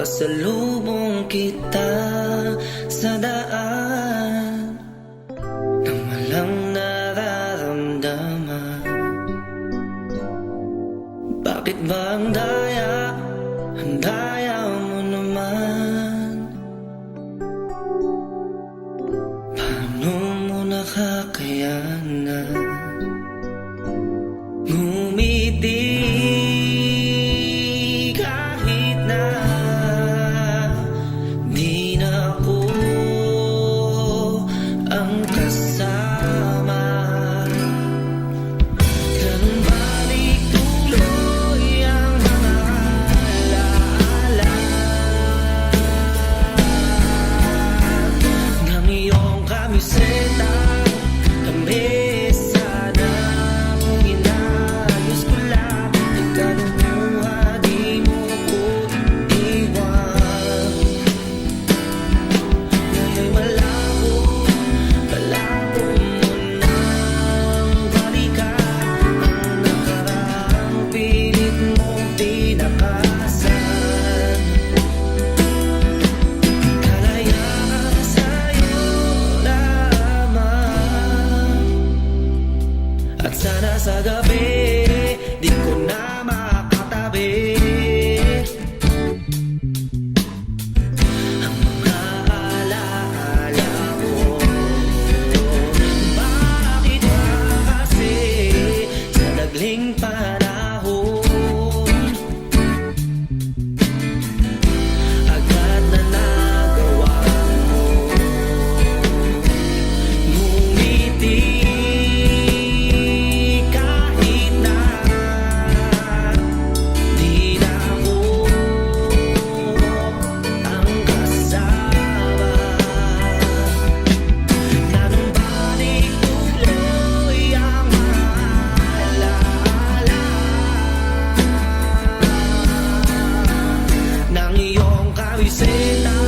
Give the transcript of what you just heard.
makasalubong kita sa daan nang walang nararamdaman. Bakit ba ang daya mo naman? Paano mo nakakayanan? Ngumiti kahit na di na ako ang kasama. Ganun balik tuloy ang mga alaala ng iyong kamiseta. Sana sa gabi di ko na makatabi ang mga alaala mo. Bakit ba kasi sa nagling panahon agad na nagawa mo ngumiti ng iyong kamiseta.